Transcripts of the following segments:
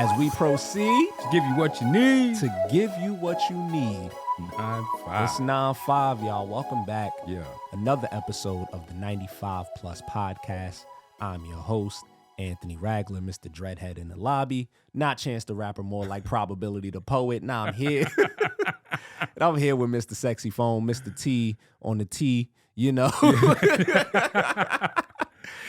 as we proceed To give you what you need. to give you what you need. 9-5. It's 9-5, y'all. Welcome back. Yeah. Another episode of the 95 Plus podcast. I'm your host, Anthony Ragler, Mr. Dreadhead in the lobby. Not Chance the Rapper, more like Probability the Poet. Now I'm here. And I'm here with Mr. Sexy Phone, Mr. T on the T, you know.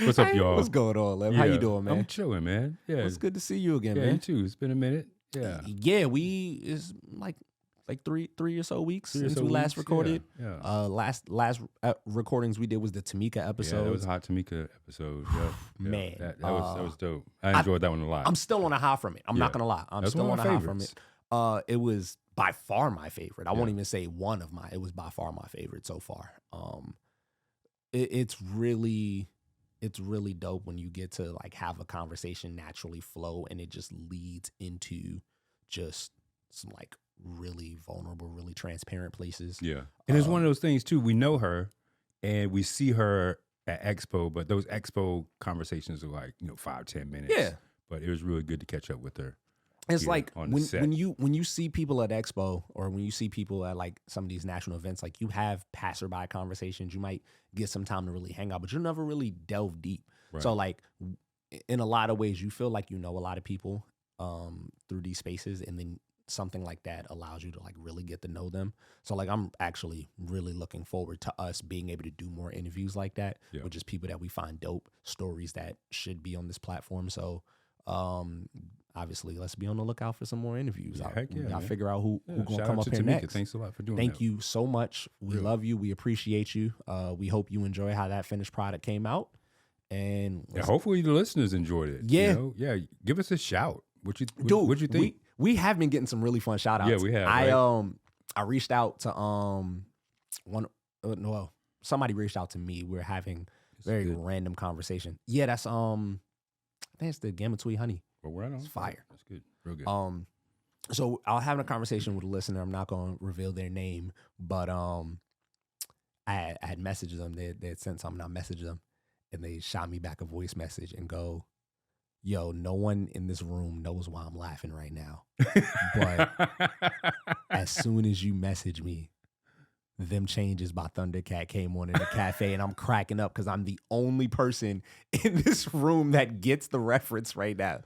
What's up, y'all? What's going on, Lem? How you doing, man? I'm chilling, man. Yeah. It's good to see you again, Yeah, man. you too. It's been a minute. Yeah. Yeah, it's like three or so weeks since we last recorded. Yeah. Last recordings we did was the Tamika episode. Yeah, that was a hot Tamika episode. Yeah. Man, that was dope. I enjoyed that one a lot. I'm still on a high from it. I'm not gonna lie. I'm still on a high from it. It was by far my favorite. I won't even say one of my. It was by far my favorite so far. It's really dope when you get to like have a conversation naturally flow and it just leads into just some like really vulnerable, really transparent places. Yeah. And it's one of those things too. We know her and we see her at Expo, but those Expo conversations are like, 5-10 minutes. Yeah. But it was really good to catch up with her. It's like when you see people at Expo or when you see people at like some of these national events, like you have passerby conversations, you might get some time to really hang out, but you'll never really delve deep. Right. So like in a lot of ways, you feel like you know a lot of people through these spaces, and then something like that allows you to like really get to know them. So like I'm actually really looking forward to us being able to do more interviews like that with just people that we find dope, stories that should be on this platform. So obviously, let's be on the lookout for some more interviews. I'll figure out who gonna come up here Tamika. next. Thanks a lot for doing Thank that. you so much. We love you. We appreciate you. We hope you enjoy how that finished product came out. And hopefully the listeners enjoyed it. Yeah. Yeah. Give us a shout. What you think? We have been getting some really fun shout outs. Yeah, we have. I reached out to somebody reached out to me. We're having very random conversation. Yeah, that's I think it's the Gamma Tweet Honey. But we're on. It's fire. That's good. Real good. So I was having a conversation with a listener. I'm not going to reveal their name, but I had messaged them. They had sent something. I messaged them, and they shot me back a voice message and go, "Yo, no one in this room knows why I'm laughing right now, but as soon as you message me, Them Changes by Thundercat came on in the cafe, and I'm cracking up because I'm the only person in this room that gets the reference right now."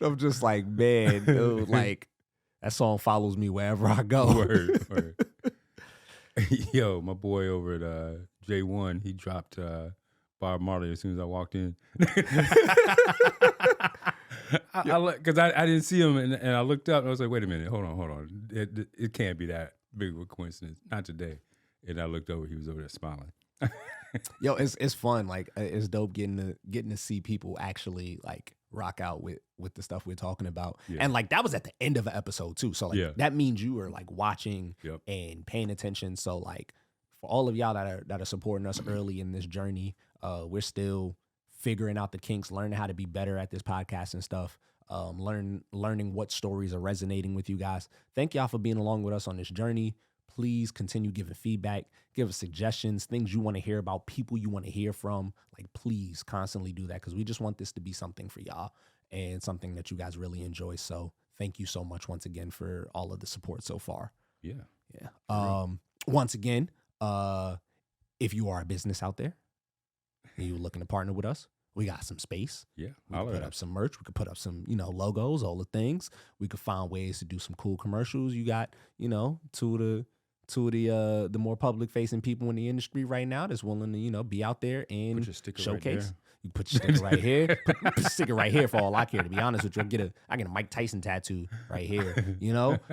I'm just like, man, dude, like that song follows me wherever I go. Word. Yo, my boy over at J1, he dropped Bob Marley as soon as I walked in. Because I didn't see him, and I looked up and I was like, wait a minute, hold on. It can't be that big of a coincidence. Not today. And I looked over, he was over there smiling. Yo, it's fun. Like it's dope getting to see people actually like rock out with the stuff we're talking about. Yeah. And like that was at the end of an episode too. So like that means you were like watching and paying attention. So like for all of y'all that are supporting us early in this journey, we're still figuring out the kinks, learning how to be better at this podcast and stuff. Learning what stories are resonating with you guys. Thank y'all for being along with us on this journey. Please continue giving feedback, give us suggestions, things you want to hear about, people you want to hear from. Like, please constantly do that because we just want this to be something for y'all and something that you guys really enjoy. So thank you so much once again for all of the support so far. Yeah. Once again, if you are a business out there and you're looking to partner with us, we got some space. Yeah. We can put up some merch. We could put up some, logos, all the things. We could find ways to do some cool commercials. You got, two of the more public facing people in the industry right now that's willing to, be out there and showcase. Right, you put your sticker right here. Put your sticker right here for all I care, to be honest with you. I get a Mike Tyson tattoo right here.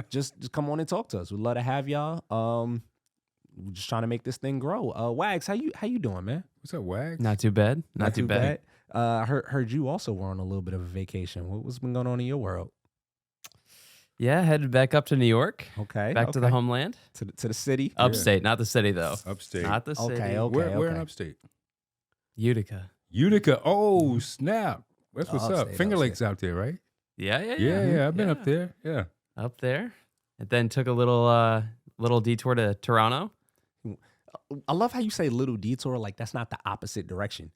Just come on and talk to us. We'd love to have y'all. We're just trying to make this thing grow. Wags, how you doing, man? What's up, Wags? Not too bad. Not too bad. I heard you also were on a little bit of a vacation. What's been going on in your world? Yeah, headed back up to New York. Okay. Back to the homeland. To the city? Upstate, not the city though. Upstate. Not the city. Okay. Where in upstate? Utica. Oh, snap. That's what's up. Finger Lakes out there, right? Yeah. I've been up there. Yeah. Up there. And then took a little detour to Toronto. I love how you say little detour like that's not the opposite direction.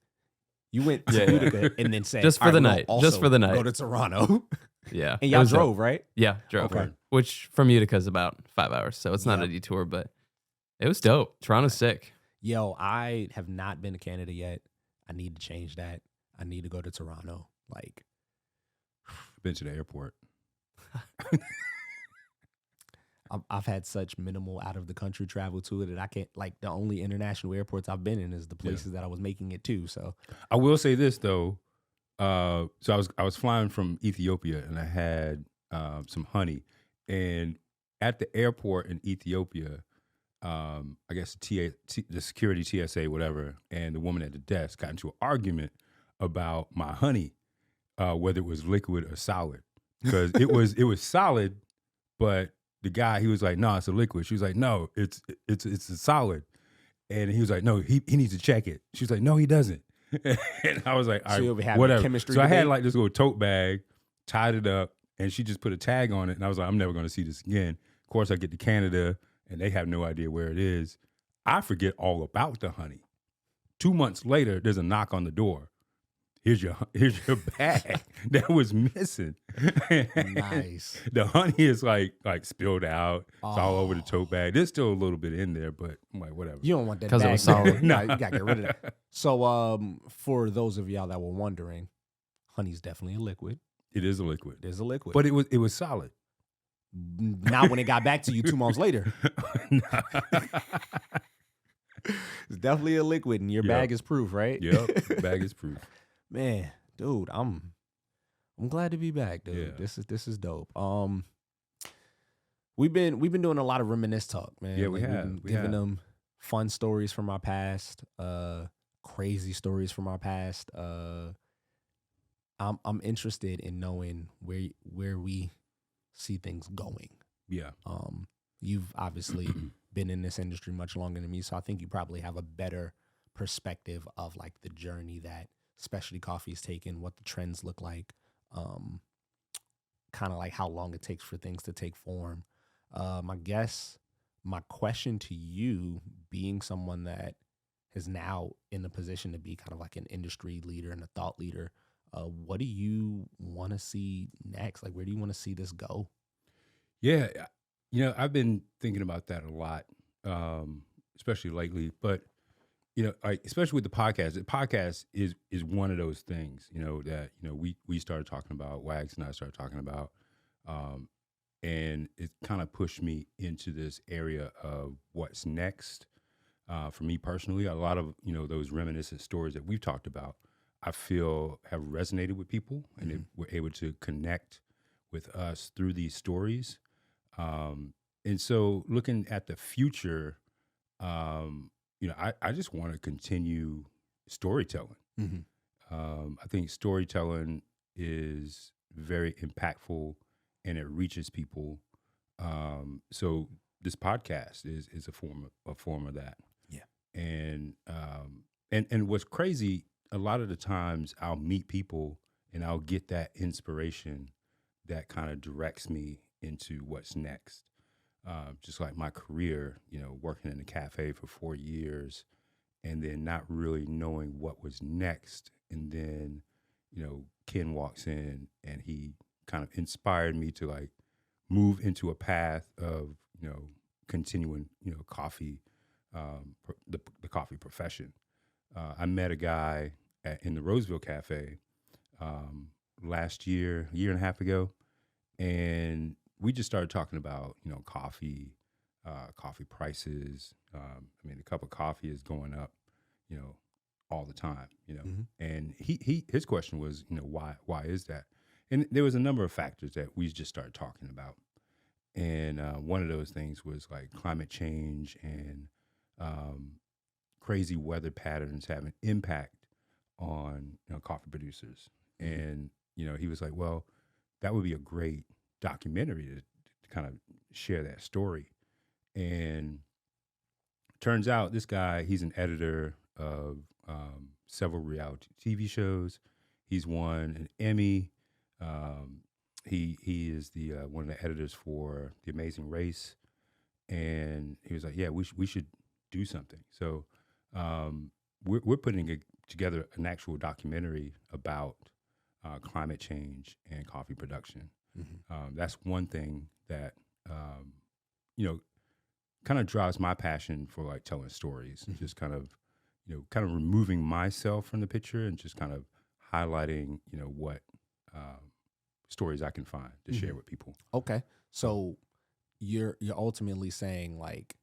You went to Utica and then said, just for the night. Just for the night. Go to Toronto. Yeah. And y'all drove, right? Yeah, drove. Okay. Which from Utica is about 5 hours, so it's not a detour, but it was dope. Toronto's sick. Yo, I have not been to Canada yet. I need to change that. I need to go to Toronto. Like, been to the airport. I've had such minimal out of the country travel to it that I can't, like, the only international airports I've been in is the places that I was making it to. So I will say this though. So I was flying from Ethiopia and I had some honey, and at the airport in Ethiopia, I guess the security TSA, whatever, and the woman at the desk got into an argument about my honey, whether it was liquid or solid, because it was solid, but the guy, he was like, no, it's a liquid. She was like, no, it's a solid. And he was like, no, he needs to check it. She was like, no, he doesn't. And I was like, all right, whatever. So I had like this little tote bag, tied it up, and she just put a tag on it. And I was like, I'm never going to see this again. Of course, I get to Canada, and they have no idea where it is. I forget all about the honey. 2 months later, there's a knock on the door. Here's your bag that was missing. Nice. The honey is like spilled out. It's all over the tote bag. There's still a little bit in there, but I'm like, whatever. You don't want that because it was solid. No, you gotta get rid of that. So, for those of y'all that were wondering, honey's definitely a liquid. It is a liquid. It is a liquid, but it was solid. Not when it got back to you 2 months later. It's definitely a liquid, and your bag is proof, right? Yep, bag is proof. Man, dude, I'm glad to be back, dude. Yeah. This is dope. We've been doing a lot of reminisce talk, man. Yeah, we have. We giving have. them fun stories from our past, crazy stories from our past. I'm interested in knowing where we see things going. Yeah. You've obviously been in this industry much longer than me, so I think you probably have a better perspective of like the journey that specialty coffee is taking, what the trends look like, kind of like how long it takes for things to take form. My question to you, being someone that is now in a position to be kind of like an industry leader and a thought leader, what do you want to see next? Like, where do you want to see this go? Yeah, I've been thinking about that a lot, especially lately. But especially with the podcast is one of those things, that we started talking about, Wags and I started talking about, and it kind of pushed me into this area of what's next. For me personally, a lot of those reminiscent stories that we've talked about, I feel have resonated with people, and they were able to connect with us through these stories. And so, looking at the future, I just want to continue storytelling. I think storytelling is very impactful and it reaches people. So this podcast is a form of that. Yeah. And what's crazy, a lot of the times I'll meet people and I'll get that inspiration that kind of directs me into what's next. Just like my career, working in a cafe for 4 years and then not really knowing what was next. And then, Ken walks in and he kind of inspired me to like move into a path of, continuing, coffee, the coffee profession. I met a guy in the Roseville Cafe last year, a year and a half ago, and we just started talking about, coffee, coffee prices. The cup of coffee is going up, all the time, And his question was, why is that? And there was a number of factors that we just started talking about. And one of those things was like climate change and crazy weather patterns having impact on coffee producers. And he was like, well, that would be a great documentary to kind of share that story. And turns out this guy, he's an editor of several reality TV shows. He's won an Emmy. He is the one of the editors for The Amazing Race. And he was like, yeah, we should do something. So we're putting together an actual documentary about climate change and coffee production. That's one thing that you know, kind of drives my passion for like telling stories, just kind of removing myself from the picture and just kind of highlighting what stories I can find to share with people. Okay, so you're ultimately saying like,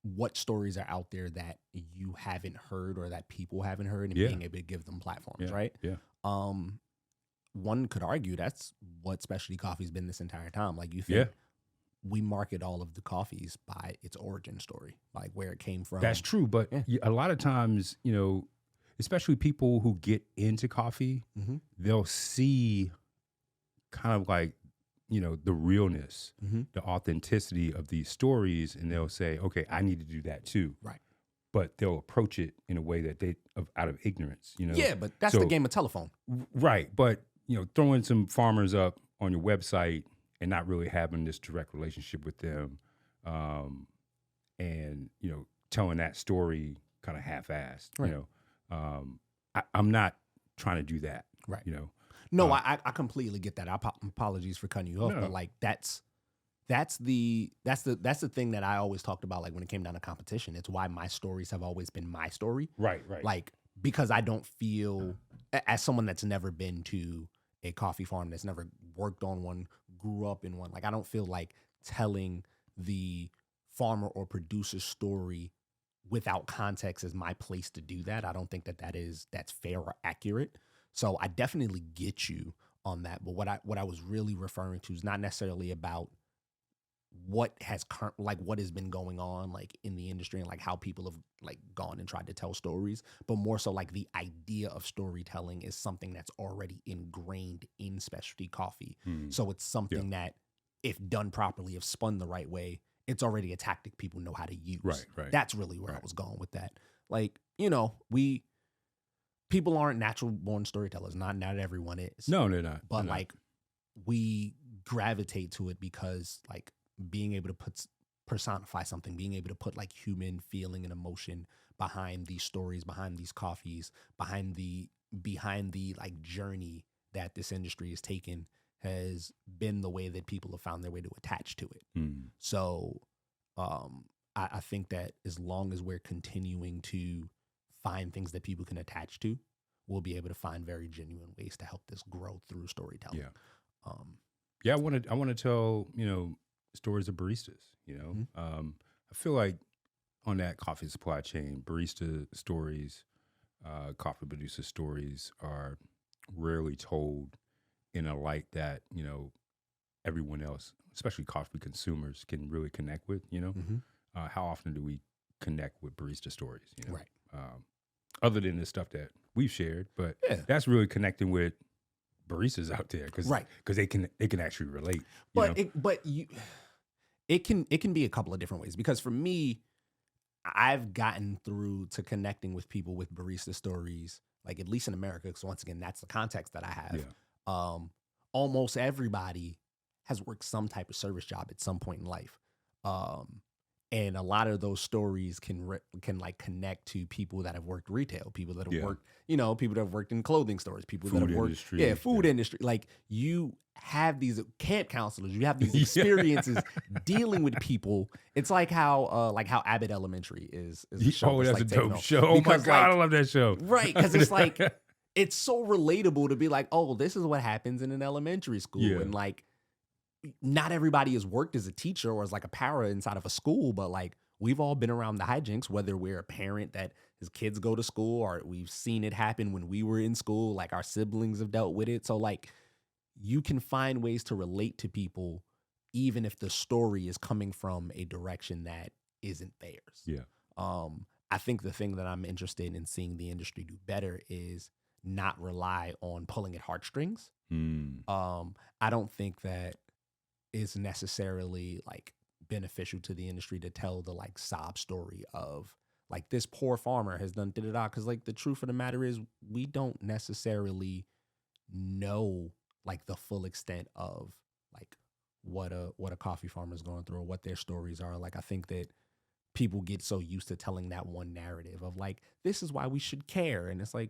what stories are out there that you haven't heard or that people haven't heard, and being able to give them platforms, right? Yeah. One could argue that's what specialty coffee's been this entire time. Like, you think we market all of the coffees by its origin story, like where it came from. That's true, but a lot of times, especially people who get into coffee, they'll see kind of like, the realness, the authenticity of these stories, and they'll say, okay, I need to do that too. Right. But they'll approach it in a way that out of ignorance, Yeah, but that's the game of telephone. Right. But, throwing some farmers up on your website and not really having this direct relationship with them, and, telling that story kind of half-assed, right. I'm not trying to do that. Right. No, I completely get that. Apologies for cutting you off, but like that's the thing that I always talked about. Like when it came down to competition, it's why my stories have always been my story. Right. Like, because I don't feel, as someone that's never been to a coffee farm, that's never worked on one, grew up in one, like I don't feel like telling the farmer or producer story without context is my place to do that. I don't think that's fair or accurate. So I definitely get you on that. But what I was really referring to is not necessarily about what has what has been going on like in the industry and like how people have like gone and tried to tell stories, but more so like the idea of storytelling is something that's already ingrained in specialty coffee. So it's something that, if done properly, if spun the right way, it's already a tactic people know how to use. Right. That's really where I was going with that. Like, people aren't natural born storytellers. Not everyone is. No, they're not. But like, we gravitate to it because like being able to personify something, being able to put like human feeling and emotion behind these stories, behind these coffees, behind the like journey that this industry has taken, has been the way that people have found their way to attach to it. So I think that as long as we're continuing to find things that people can attach to, we'll be able to find very genuine ways to help this grow through storytelling. I want to tell stories of baristas. I feel like on that coffee supply chain, barista stories, coffee producer stories are rarely told in a light that everyone else, especially coffee consumers, can really connect with. How often do we connect with barista stories? Right. Other than the stuff that we've shared, but that's really connecting with baristas out there because they can actually relate. It can be a couple of different ways, because for me, I've gotten through to connecting with people with barista stories, like at least in America, because once again, that's the context that I have. Almost everybody has worked some type of service job at some point in life. And a lot of those stories can like connect to people that have worked retail, people that have worked, people that have worked in clothing stores, people that have worked, food industry. Like, you have these camp counselors, you have these experiences dealing with people. It's like how Abbott Elementary is a show. Oh, that's like a dope show. Oh my God, I love that show. Right, because it's like, it's so relatable to be like, oh, this is what happens in an elementary school. And like, not everybody has worked as a teacher or as like a para inside of a school, but like, we've all been around the hijinks, whether we're a parent that his kids go to school or we've seen it happen when we were in school, like our siblings have dealt with it. So like, you can find ways to relate to people, even if the story is coming from a direction that isn't theirs. I think the thing that I'm interested in seeing the industry do better is not rely on pulling at heartstrings. I don't think that is necessarily like beneficial to the industry to tell the like sob story of like, this poor farmer has done da-da-da, because like the truth of the matter is, we don't necessarily know like the full extent of like what a coffee farmer is going through or what their stories are. Like, I think that people get so used to telling that one narrative of like, this is why we should care. And it's like,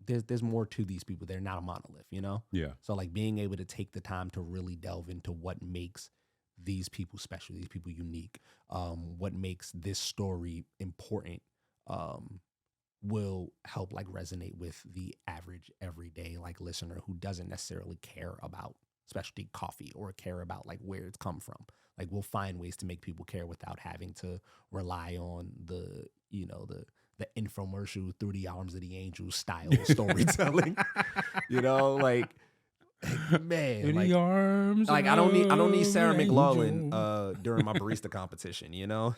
there's more to these people. They're not a monolith, you know? Yeah. So like being able to take the time to really delve into what makes these people special, these people unique, what makes this story important, will help like resonate with the average everyday like listener who doesn't necessarily care about specialty coffee or care about like where it's come from. Like we'll find ways to make people care without having to rely on the, you know, the infomercial through the arms of the angel style storytelling. You know, like man, in like, the arms. like I don't need Sarah of an McLachlan angel. during my barista competition, you know?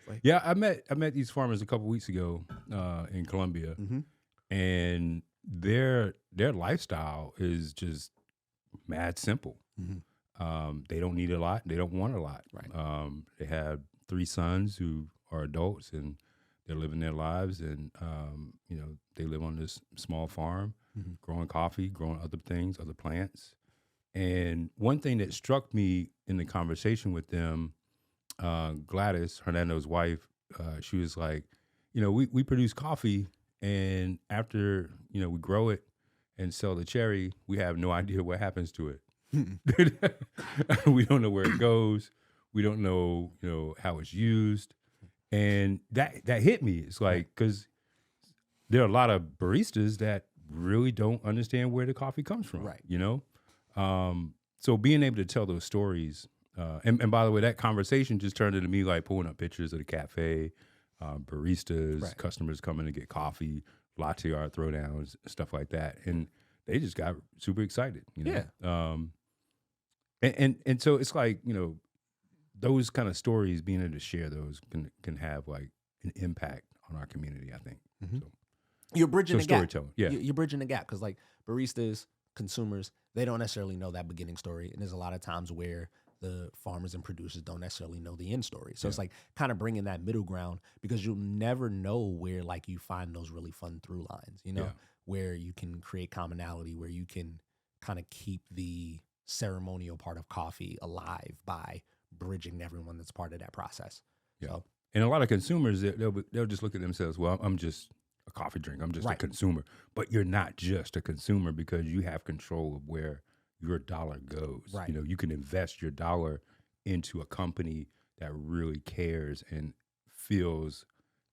Like, Yeah, I met these farmers a couple weeks ago in Colombia, and their lifestyle is just mad simple. They don't need a lot. They don't want a lot. Right. They have 3 sons who are adults, and they're living their lives. And you know, they live on this small farm, growing coffee, growing other things, other plants. And one thing that struck me in the conversation with them, Gladys, Hernando's wife, she was like, you know, we produce coffee, and after, you know, we grow it and sell the cherry, we have no idea what happens to it. We don't know where it goes. We don't know, you know, how it's used. And that hit me. It's like, because there are a lot of baristas that really don't understand where the coffee comes from, Right. you know? So being able to tell those stories, and by the way, that conversation just turned into me like pulling up pictures of the cafe, baristas, Right. customers coming to get coffee, latte art throwdowns, stuff like that. And they just got super excited, you know? Yeah. And so it's like, you know, those kind of stories, being able to share those can have like an impact on our community, I think. So, You're bridging the gap. storytelling, yeah. You're bridging the gap because like baristas, consumers, they don't necessarily know that beginning story. And there's a lot of times where the farmers and producers don't necessarily know the end story. So it's like kind of bringing that middle ground, because you'll never know where like you find those really fun through lines, you know, where you can create commonality, where you can kind of keep the ceremonial part of coffee alive by bridging everyone that's part of that process. Yeah. So, and a lot of consumers, they'll just look at themselves, well, I'm just a coffee drinker. I'm just a consumer. But you're not just a consumer, because you have control of where your dollar goes. Right. You know, you can invest your dollar into a company that really cares and feels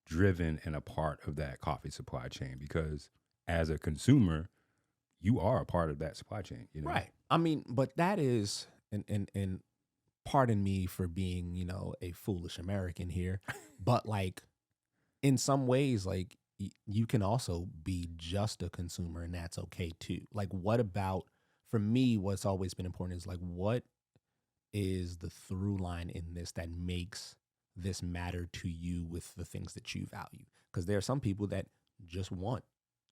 driven and a part of that coffee supply chain, because as a consumer, you are a part of that supply chain. You know? right. I mean, but that is, and pardon me for being, you know, a foolish American here, but like in some ways, like you can also be just a consumer, and that's okay too. Like, what about, for me, what's always been important is like, what is the through line in this that makes this matter to you with the things that you value? Because there are some people that just want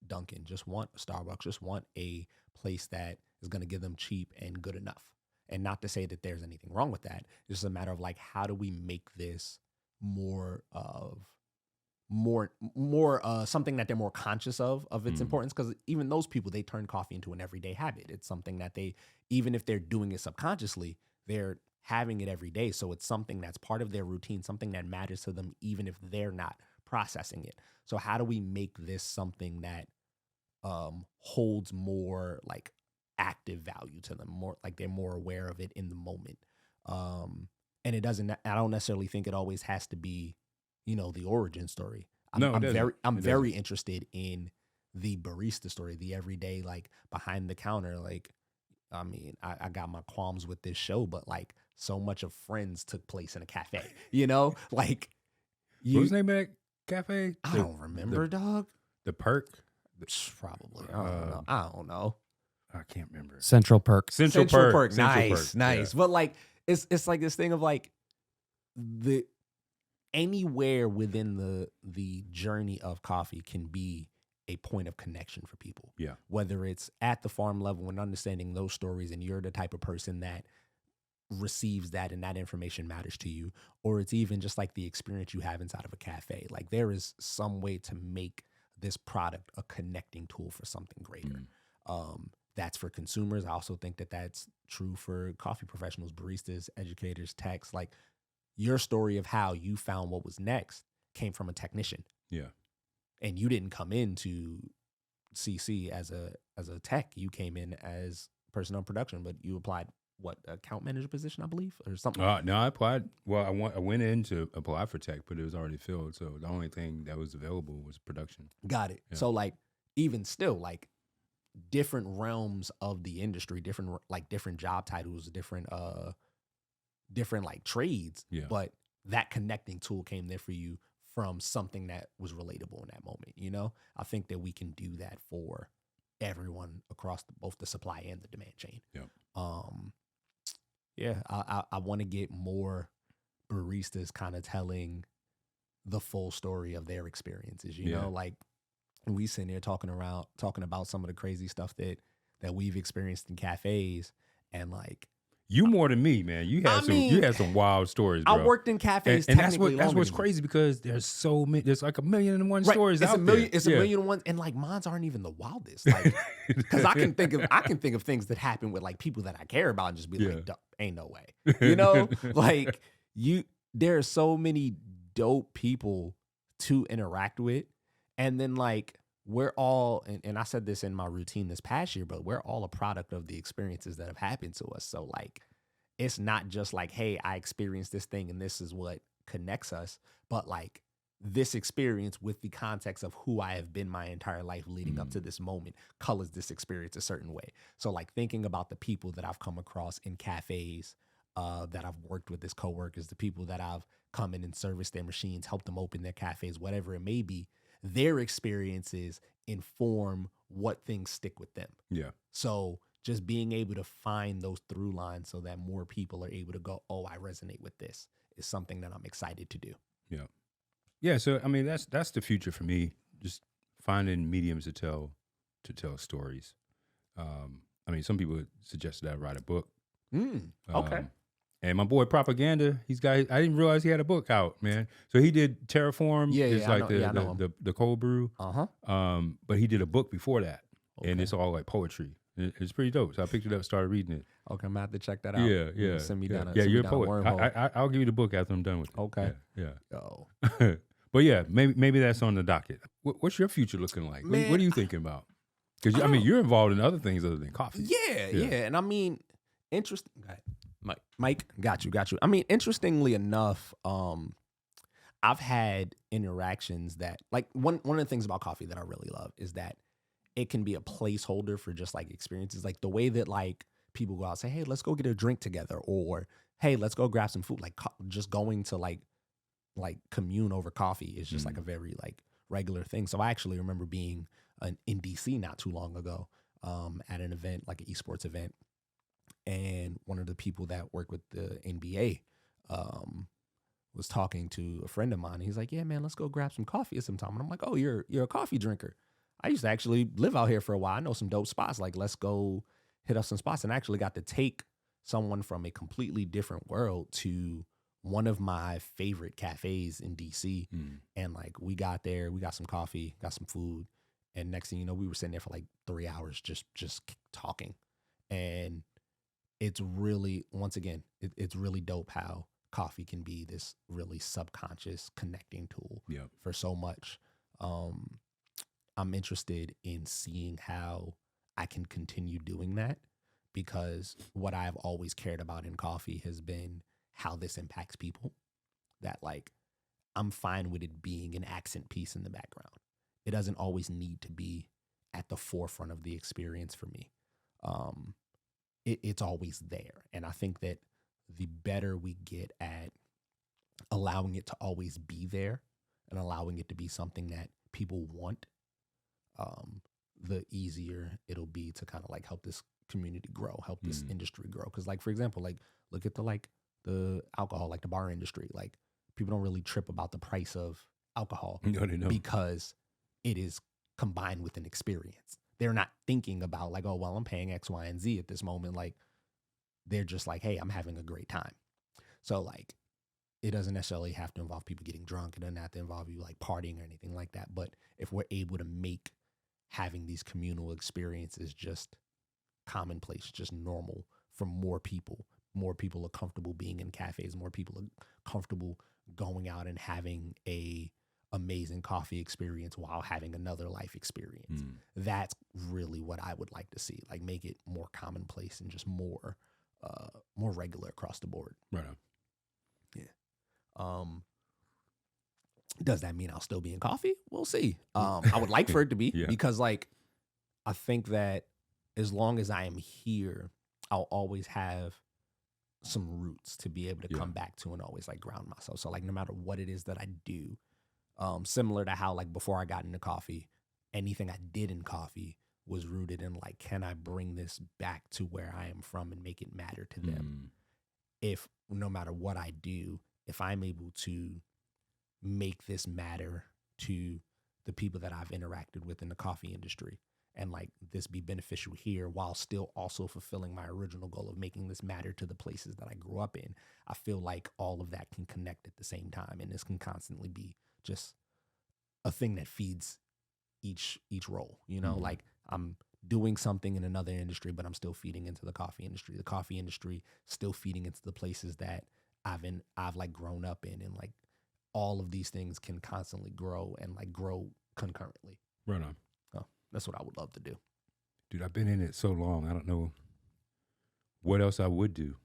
Dunkin', just want Starbucks, just want a place that is going to give them cheap and good enough. And not to say that there's anything wrong with that. It's just a matter of like, how do we make this more something that they're more conscious of its importance? Because even those people, they turn coffee into an everyday habit. It's something that they, even if they're doing it subconsciously, they're having it every day. So it's something that's part of their routine, something that matters to them, even if they're not processing it. So how do we make this something that holds more like active value to them, more like they're more aware of it in the moment? And it doesn't, I don't necessarily think it always has to be, you know, the origin story. I'm very interested in the barista story, the everyday, like behind the counter. Like, I mean, I got my qualms with this show, but like so much of Friends took place in a cafe, you know, like what was the name of that cafe? I don't remember, dog. The Perk? Probably. I don't know. I can't remember. Central Perk. Central Perk. Nice. Yeah. But like, it's like this thing of like anywhere within the journey of coffee can be a point of connection for people. Yeah. Whether it's at the farm level and understanding those stories, and you're the type of person that receives that and that information matters to you, or it's even just like the experience you have inside of a cafe. Like there is some way to make this product a connecting tool for something greater. That's for consumers. I also think that that's true for coffee professionals, baristas, educators, techs. Like your story of how you found what was next came from a technician. Yeah. And you didn't come into CC as a tech. You came in as person on production, but you applied what, account manager position, I believe, or something. No, I applied. Well, I went in to apply for tech, but it was already filled. So the only thing that was available was production. Got it. Yeah. So like, even still, like, different realms of the industry, different job titles, different like trades. Yeah. But that connecting tool came there for you from something that was relatable in that moment. You know, I think that we can do that for everyone across both the supply and the demand chain. Yeah. I want to get more baristas kind of telling the full story of their experiences. You know, like, we sitting here talking about some of the crazy stuff that we've experienced in cafes, and like, you more than me, man. You had some wild stories, bro. I worked in cafes, and that's what's crazy, because there's so many. There's like 1,000,001 stories out there. It's 1,000,001, and like, mine's aren't even the wildest. Like, because I can think of things that happen with like people that I care about, and just be like, ain't no way. You know, like, there are so many dope people to interact with. And then, like, we're all, and I said this in my routine this past year, but we're all a product of the experiences that have happened to us. So, like, it's not just like, hey, I experienced this thing and this is what connects us, but like, this experience with the context of who I have been my entire life leading up to this moment colors this experience a certain way. So, like, thinking about the people that I've come across in cafes, that I've worked with as coworkers, the people that I've come in and serviced their machines, helped them open their cafes, whatever it may be, their experiences inform what things stick with them. Yeah. So just being able to find those through lines so that more people are able to go, oh, I resonate with this, is something that I'm excited to do. Yeah. Yeah. So, I mean, that's the future for me. Just finding mediums to tell stories. I mean, some people suggested that I write a book. Okay. And my boy Propaganda, I didn't realize he had a book out, man. So he did Terraform. It's like the cold brew. But he did a book before that. Okay. And it's all like poetry. It's pretty dope. So I picked it up, started reading it. Okay, I'm gonna have to check that out. Yeah. Send me down. You're a poet. I'll give you the book after I'm done with it. Okay. Yeah. Oh. But yeah, maybe that's on the docket. What's your future looking like? Man, what are you thinking about? Because I mean, you're involved in other things other than coffee. Yeah. And I mean, interesting. Mike, got you. I mean, interestingly enough, I've had interactions that, like, one of the things about coffee that I really love is that it can be a placeholder for just like experiences, like the way that like people go out and say, hey, let's go get a drink together, or hey, let's go grab some food. Like, just going to like commune over coffee is just like a very like regular thing. So I actually remember being in DC not too long ago, at an event, like an esports event. And one of the people that work with the NBA was talking to a friend of mine. He's like, yeah, man, let's go grab some coffee at some time. And I'm like, oh, you're a coffee drinker. I used to actually live out here for a while. I know some dope spots. Like, let's go hit up some spots. And I actually got to take someone from a completely different world to one of my favorite cafes in DC. And like, we got there, we got some coffee, got some food. And next thing you know, we were sitting there for like 3 hours just talking. And it's really, once again, it's really dope how coffee can be this really subconscious connecting tool for so much. I'm interested in seeing how I can continue doing that, because what I've always cared about in coffee has been how this impacts people. That like, I'm fine with it being an accent piece in the background. It doesn't always need to be at the forefront of the experience for me. It's always there. And I think that the better we get at allowing it to always be there and allowing it to be something that people want, the easier it'll be to kind of like help this community grow, help this industry grow. Because like, for example, like look at the alcohol, like the bar industry. Like, people don't really trip about the price of alcohol because it is combined with an experience. They're not thinking about like, oh, well, I'm paying X, Y, and Z at this moment. Like, they're just like, hey, I'm having a great time. So like, it doesn't necessarily have to involve people getting drunk. It doesn't have to involve you like partying or anything like that. But if we're able to make having these communal experiences just commonplace, just normal for more people, more people are comfortable being in cafes, more people are comfortable going out and having a amazing coffee experience while having another life experience. That's really what I would like to see. Like, make it more commonplace and just more regular across the board. Right on. Yeah. Does that mean I'll still be in coffee? We'll see. I would like for it to be because, like, I think that as long as I am here, I'll always have some roots to be able to come back to and always like ground myself. So like, no matter what it is that I do, similar to how like before I got into coffee, anything I did in coffee was rooted in like, can I bring this back to where I am from and make it matter to them? If no matter what I do, if I'm able to make this matter to the people that I've interacted with in the coffee industry, and like this be beneficial here while still also fulfilling my original goal of making this matter to the places that I grew up in, I feel like all of that can connect at the same time, and this can constantly be just a thing that feeds each role, you know. Like, I'm doing something in another industry, but I'm still feeding into the coffee industry. The coffee industry still feeding into the places that I've like grown up in, and like all of these things can constantly grow and like grow concurrently. Right on. So that's what I would love to do. Dude, I've been in it so long, I don't know what else I would do.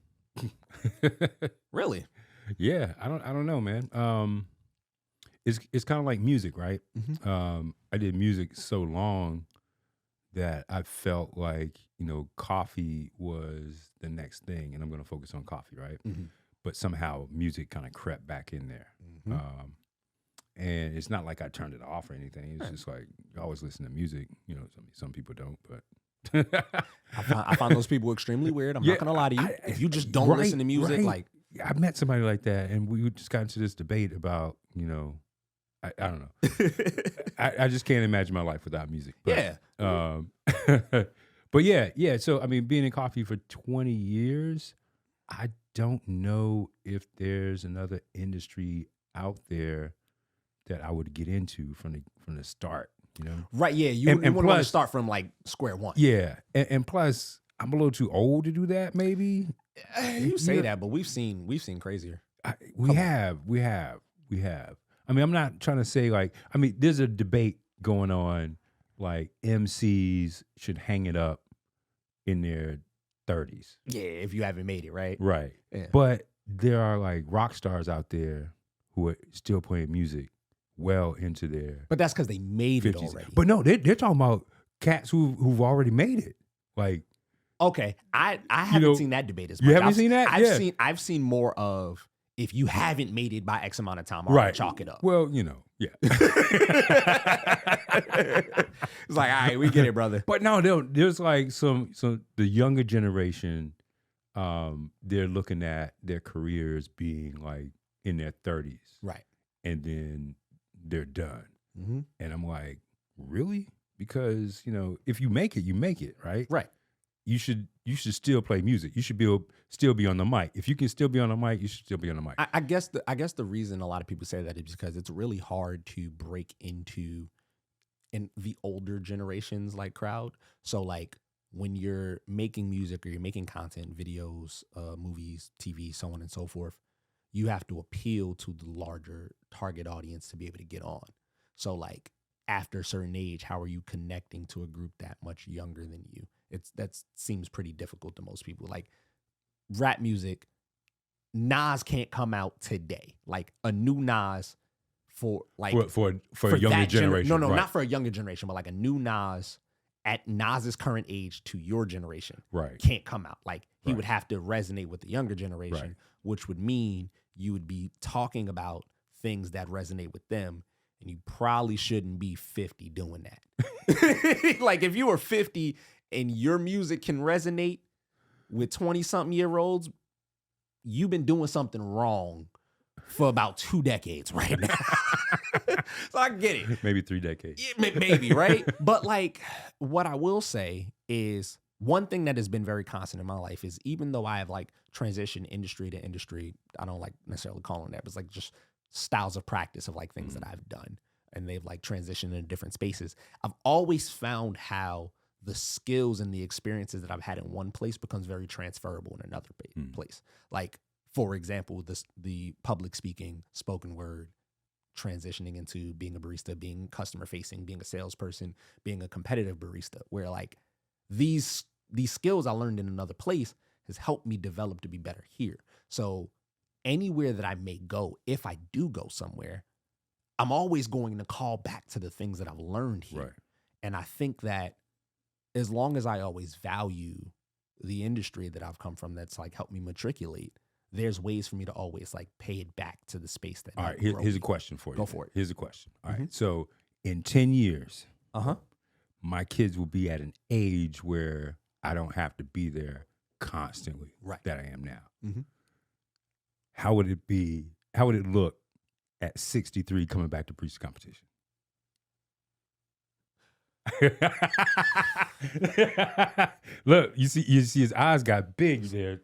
Really? Yeah, I don't know, man. It's kind of like music, right? I did music so long that I felt like, you know, coffee was the next thing, and I'm going to focus on coffee, right? But somehow music kind of crept back in there. And it's not like I turned it off or anything. It's just like, you always listen to music. You know, some people don't, but I find those people extremely weird. I'm not gonna lie to you. If you just don't listen to music, like, I met somebody like that, and we just got into this debate about, you know, I don't know. I just can't imagine my life without music. But, but yeah. So I mean, being in coffee for 20 years, I don't know if there's another industry out there that I would get into from the start, you know? Right, yeah. You want to start from like square one. Yeah. And plus, I'm a little too old to do that, maybe. You say that, but we've seen crazier. We have. I mean, I'm not trying to say like, I mean, there's a debate going on, like MCs should hang it up in their 30s. Yeah, if you haven't made it, right? Right. Yeah. But there are like rock stars out there who are still playing music well into their But that's because they made 50s. It already. But no, they're talking about cats who've already made it. Like, okay, I haven't seen that debate as much. You haven't seen that? I've seen more of, if you haven't made it by X amount of time, right, chalk it up. Well, you know, yeah. It's like, all right, we get it, brother. But no, there's like some the younger generation, they're looking at their careers being like in their 30s. Right. And then they're done. And I'm like, really? Because, you know, if you make it, you make it, right? Right. You should still play music. You should still be on the mic. If you can still be on the mic, you should still be on the mic. I guess the reason a lot of people say that is because it's really hard to break into in the older generations like crowd. So like when you're making music or you're making content, videos, movies, TV, so on and so forth, you have to appeal to the larger target audience to be able to get on. So like after a certain age, how are you connecting to a group that much younger than you? That seems pretty difficult to most people. Like rap music, Nas can't come out today. Like a new Nas for a younger generation. No, right. Not for a younger generation, but like a new Nas at Nas's current age to your generation, right, can't come out. Like he would have to resonate with the younger generation, which would mean you would be talking about things that resonate with them. And you probably shouldn't be 50 doing that. Like if you were 50 and your music can resonate with 20-something-year-olds, you've been doing something wrong for about 2 decades right now. So I get it. Maybe 3 decades. Yeah, maybe, right? But like what I will say is one thing that has been very constant in my life is even though I have like transitioned industry to industry, I don't like necessarily calling that, but it's like just styles of practice of like things that I've done, and they've like transitioned into different spaces. I've always found how the skills and the experiences that I've had in one place becomes very transferable in another place. Like, for example, the public speaking, spoken word, transitioning into being a barista, being customer facing, being a salesperson, being a competitive barista, where like these skills I learned in another place has helped me develop to be better here. So anywhere that I may go, if I do go somewhere, I'm always going to call back to the things that I've learned here. Right. And I think that as long as I always value the industry that I've come from that's like helped me matriculate, there's ways for me to always like pay it back to the space that. All right, here's a question for you. Go for it. Here's a question. All right, so in 10 years, Uh-huh. my kids will be at an age where I don't have to be there constantly that I am now. Mm-hmm. How would it be? How would it look at 63 coming back to barista competition? Look, you see his eyes got big there.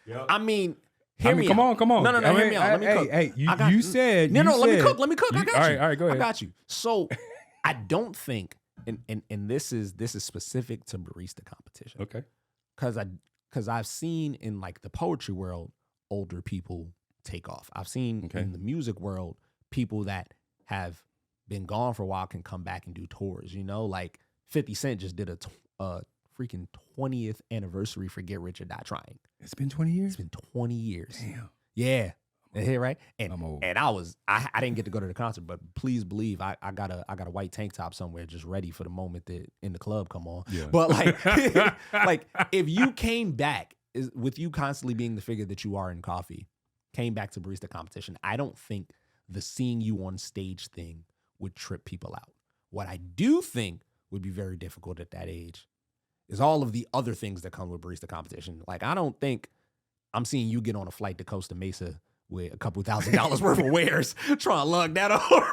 Yep. I mean, hear me come out. on. No, hear me out. Let me cook. Hey, you said. Let me cook. I got you. All right, go ahead. I got you. So I don't think, and this is specific to barista competition. Okay. Because I've seen in like the poetry world, older people take off. I've seen in the music world, people that have been gone for a while can come back and do tours. You know, like 50 Cent just did a freaking 20th anniversary for Get Rich or Die Trying. It's been 20 years? It's been 20 years. Damn. Yeah. Right? And I'm old. And I didn't get to go to the concert, but please believe I got a white tank top somewhere just ready for the moment that in the club come on. Yeah. But like like if you came back with you constantly being the figure that you are in coffee, came back to barista competition, I don't think the seeing you on stage thing would trip people out. What I do think would be very difficult at that age is all of the other things that come with barista competition. Like, I don't think I'm seeing you get on a flight to Costa Mesa with a couple $1,000s worth of wares trying to lug that over.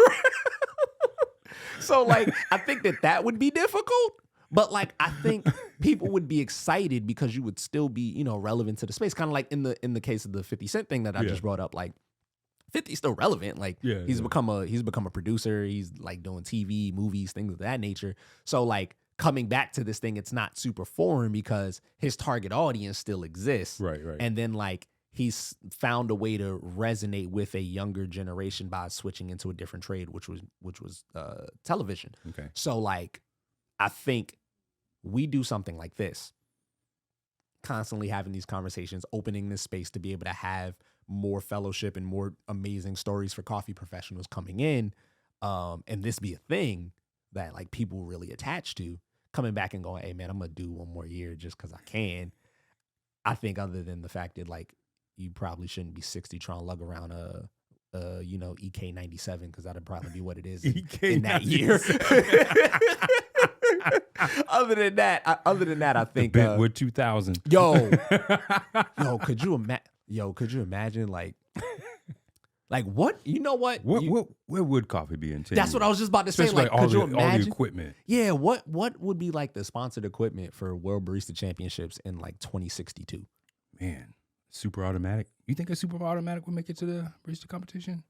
So, like, I think that would be difficult. But, like, I think people would be excited because you would still be, you know, relevant to the space. Kind of like in the case of the 50 Cent thing that I just brought up. Like, 50's still relevant. Like, he's become a producer. He's, like, doing TV, movies, things of that nature. So, like, coming back to this thing, it's not super foreign because his target audience still exists. Right. And then, like, he's found a way to resonate with a younger generation by switching into a different trade, which was television. Okay. So, like, I think we do something like this, constantly having these conversations, opening this space to be able to have more fellowship and more amazing stories for coffee professionals coming in, and this be a thing that like people really attach to, coming back and going, hey man, I'm gonna do one more year just because I can. I think other than the fact that like you probably shouldn't be 60 trying to lug around a EK 97 because that'd probably be what it is in that year. Other than that, I think the Bentwood 2000. Yo, could you imagine like what? You know what? Where would coffee be in 10 That's years? what I was just about to say. Especially Like, could you imagine all the equipment? Yeah, what would be like the sponsored equipment for World Barista Championships in like 2062? Man, super automatic. You think a super automatic would make it to the barista competition?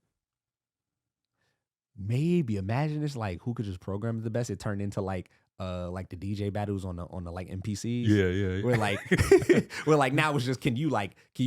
Maybe. Imagine it's like who could just program it the best. It turned into like the DJ battles on the like NPCs. Yeah. We're like now it's just can you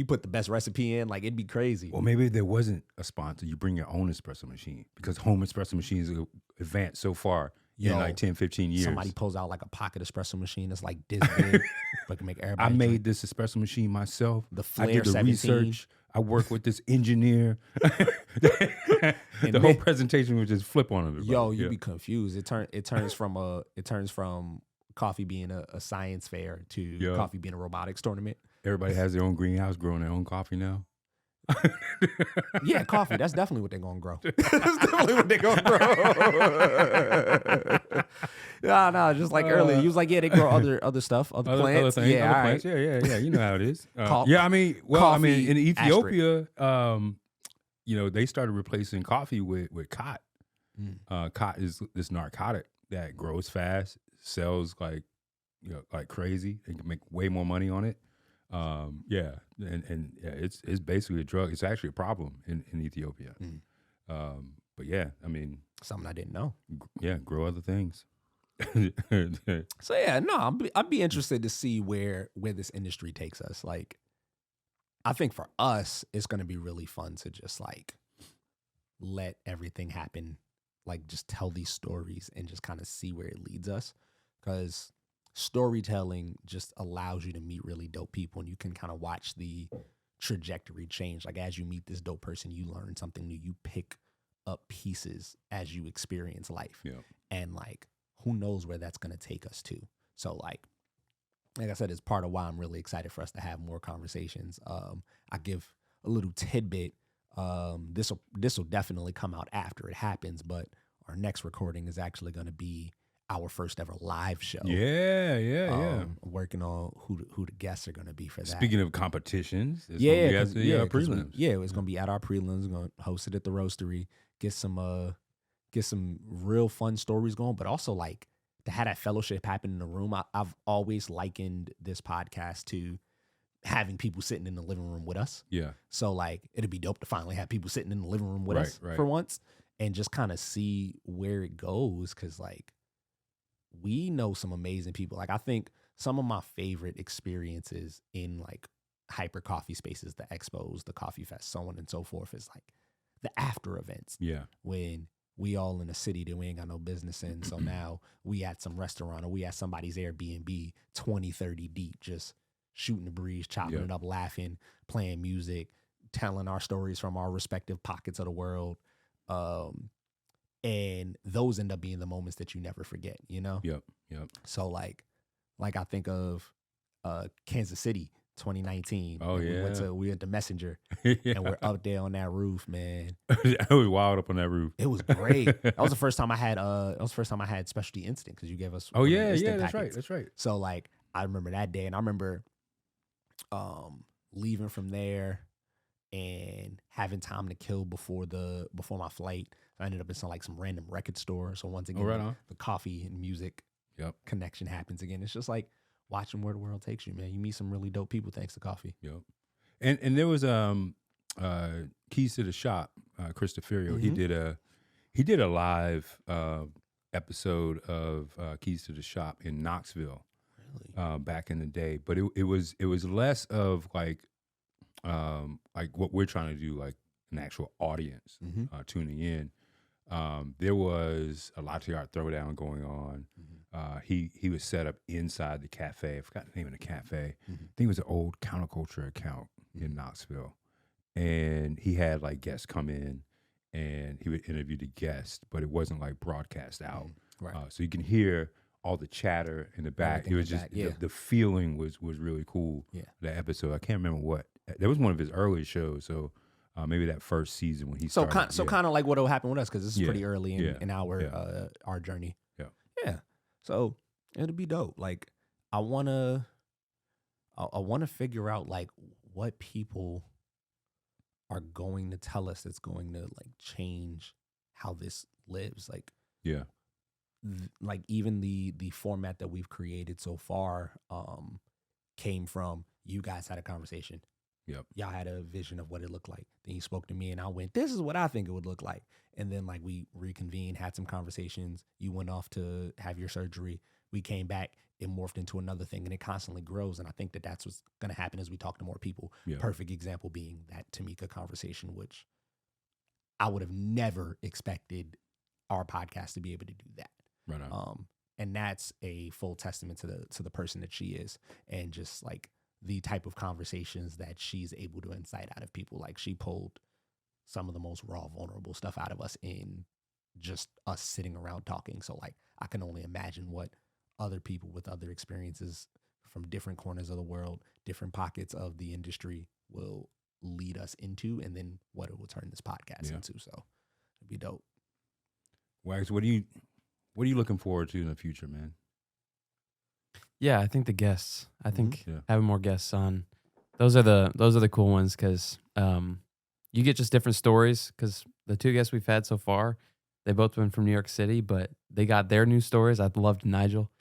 put the best recipe in? Like it'd be crazy. Well, maybe there wasn't a sponsor. You bring your own espresso machine because home espresso machines have advanced so far in like 10, 15 years. Somebody pulls out like a pocket espresso machine that's like this big, but can make everybody. I made this espresso machine myself. The Flair I did the 17. research. I worked with this engineer. The whole presentation was just flip on it. Yo, you'd be confused. It turns from coffee being a science fair to coffee being a robotics tournament. Everybody has their own greenhouse, growing their own coffee now. Yeah, coffee. That's definitely what they're gonna grow. That's definitely what they're gonna grow. No, just like earlier, you was like, yeah, they grow other stuff, other plants. Other things, yeah, other plants. Yeah. You know how it is. Coffee, in Ethiopia, they started replacing coffee with khat. Khat is this narcotic that grows fast, sells like crazy, and can make way more money on it. It's basically a drug. It's actually a problem in Ethiopia. But yeah, I mean, something I didn't know. Yeah, grow other things. So yeah, no, I'd be interested to see where this industry takes us. Like, I think for us, it's going to be really fun to just like let everything happen, like just tell these stories and just kind of see where it leads us. Because storytelling just allows you to meet really dope people, and you can kind of watch the trajectory change. Like as you meet this dope person, you learn something new. You pick up pieces as you experience life, and like who knows where that's going to take us to. So like I said, it's part of why I'm really excited for us to have more conversations. I give a little tidbit. This will definitely come out after it happens, but our next recording is actually going to be our first ever live show. Yeah. Working on who the guests are going to be for that. Speaking of competitions, it's prelims. It's going to be at our prelims. We're going to host it at the Roastery. Get some real fun stories going, but also like to have that fellowship happen in the room. I've always likened this podcast to having people sitting in the living room with us. Yeah. So like it'd be dope to finally have people sitting in the living room with us for once and just kind of see where it goes. Cause like we know some amazing people. Like I think some of my favorite experiences in like hyper coffee spaces, the expos, the coffee fest, so on and so forth, is like the after events. Yeah. When we all in a city that we ain't got no business in. So now we at some restaurant or we at somebody's Airbnb 20, 30 deep, just shooting the breeze, chopping it up, laughing, playing music, telling our stories from our respective pockets of the world. And those end up being the moments that you never forget, you know? Yep. So like I think of Kansas City 2019. Oh yeah. We went to Messenger and we're up there on that roof, man. It was wild up on that roof. It was great. That was the first time I had Specialty Instant because you gave us. Oh yeah, that's right. So like I remember that day, and I remember leaving from there and having time to kill before my flight. I ended up in some random record store. So once again, the coffee and music connection happens again. It's just like watching where the world takes you, man. You meet some really dope people thanks to coffee. Yep. And there was Keys to the Shop, Chris DeFerio. Mm-hmm. He did a live episode of Keys to the Shop in Knoxville. Really? Back in the day. But it was less of like what we're trying to do, like an actual audience tuning in. There was a latte art throwdown going on. He was set up inside the cafe. I forgot the name of the cafe. I think it was an old counterculture account in Knoxville. And he had like guests come in and he would interview the guests, but it wasn't like broadcast out. Right. So you can hear all the chatter in the back. It was just the feeling was really cool. Yeah. That episode. I can't remember what. That was one of his early shows. So maybe that first season when he started. So kind of like what will happen with us because this is pretty early in our journey. Yeah. So it'll be dope. Like I wanna figure out like what people are going to tell us that's going to like change how this lives. Like like even the format that we've created so far came from you guys had a conversation. Yep. Y'all had a vision of what it looked like. Then you spoke to me and I went, this is what I think it would look like. And then like we reconvened, had some conversations. You went off to have your surgery. We came back. It morphed into another thing and it constantly grows. And I think that that's what's going to happen as we talk to more people. Yep. Perfect example being that Tamika conversation, which I would have never expected our podcast to be able to do that. Right on. And that's a full testament to the person that she is and just like the type of conversations that she's able to incite out of people. Like she pulled some of the most raw, vulnerable stuff out of us in just us sitting around talking. So like, I can only imagine what other people with other experiences from different corners of the world, different pockets of the industry will lead us into, and then what it will turn this podcast into. So it'd be dope. Wags, what are you looking forward to in the future, man? Yeah, I think the guests. I think having more guests on, those are the cool ones because you get just different stories. Because the two guests we've had so far, they both been from New York City, but they got their new stories. I loved Nigel,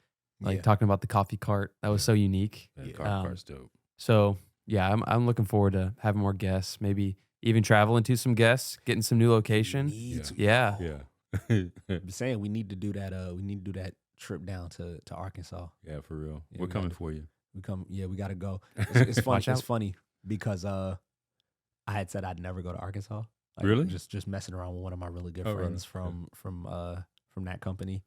talking about the coffee cart. That was so unique. Yeah, coffee cart's dope. So yeah, I'm looking forward to having more guests. Maybe even traveling to some guests, getting some new location. Yeah. I'm saying we need to do that. We need to do that trip down to Arkansas. Yeah, for real. We're coming for you. We gotta go. It's funny. It's funny because I had said I'd never go to Arkansas. Like, really? Just messing around with one of my really good friends from that company.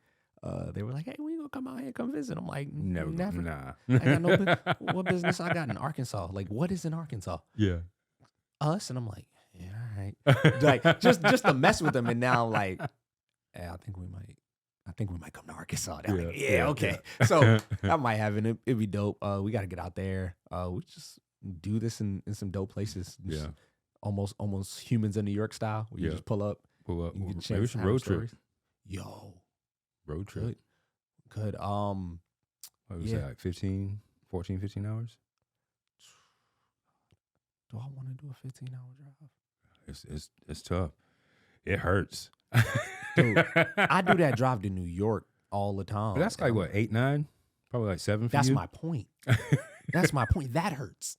They were like, "Hey, when you gonna come out here, come visit?" I'm like, "Never. Nah. I got no what business I got in Arkansas? Like, what is in Arkansas? Yeah, us." And I'm like, "Yeah, all right." Like just to mess with them. And now like, I think we might come to Arkansas. They're like, yeah, okay. Yeah. So that might happen. It'd be dope. We got to get out there. We just do this in some dope places. Just almost Humans in New York style. Where you just pull up. Maybe we should road trip. Yo. Road trip. Good. What was that, like 15 hours? Do I want to do a 15-hour drive? It's tough. It hurts. Dude, I do that drive to New York all the time. But that's like what, 8, 9? Probably like 7 for you? That's my point. That's my point. That hurts.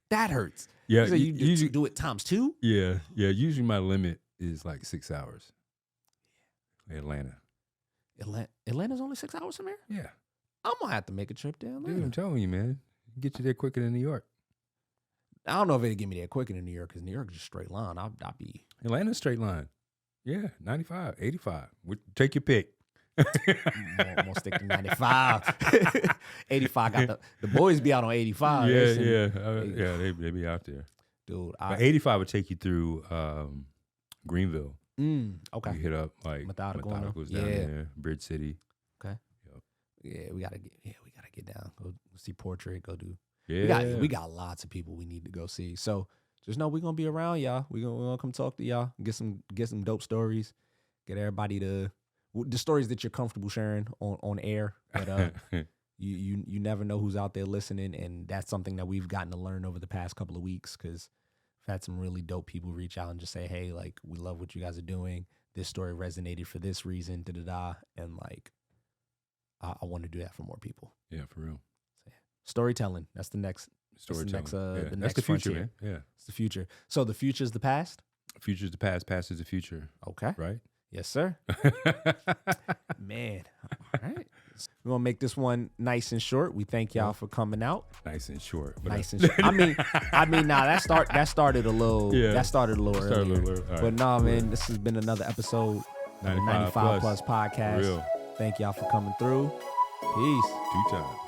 That hurts. Yeah. So you do it times 2? Yeah. Yeah. Usually my limit is like 6 hours. Atlanta. Atlanta's only 6 hours from here? Yeah. I'm going to have to make a trip to Atlanta. Dude, I'm telling you, man. Get you there quicker than New York. I don't know if it'd get me there quicker than New York because New York is just straight line. I'll be... Atlanta's straight line. Yeah, 95, 85. Take your pick. I'm gonna stick to 95. 85 got the boys be out on 85. Yeah, they be out there. Dude, but 85 would take you through Greenville. Okay. You hit up like Methodicals down there, Bridge City. Okay. Yep. Yeah, we gotta get down. Go see Portrait. Go do. Yeah. We got lots of people we need to go see. So just know we're gonna be around, y'all. We're gonna come talk to y'all. Get some dope stories. Get everybody the stories that you're comfortable sharing on air. But you never know who's out there listening, and that's something that we've gotten to learn over the past couple of weeks because I've had some really dope people reach out and just say, "Hey, like we love what you guys are doing. This story resonated for this reason, and like I want to do that for more people." Yeah, for real. So, storytelling. That's the next. Storytelling. The next that's the future, frontier. man. Yeah, it's the future. So the future is the past. Future's the past. Past is the future. Okay. Right. Yes, sir. Man. All right. We're going to make this one nice and short. We thank y'all for coming out. Nice and short. Nice and short. I mean, nah, that started a little earlier. Right. But nah, man, this has been another episode of 95 Plus Podcast. For real. Thank y'all for coming through. Peace. 2 times.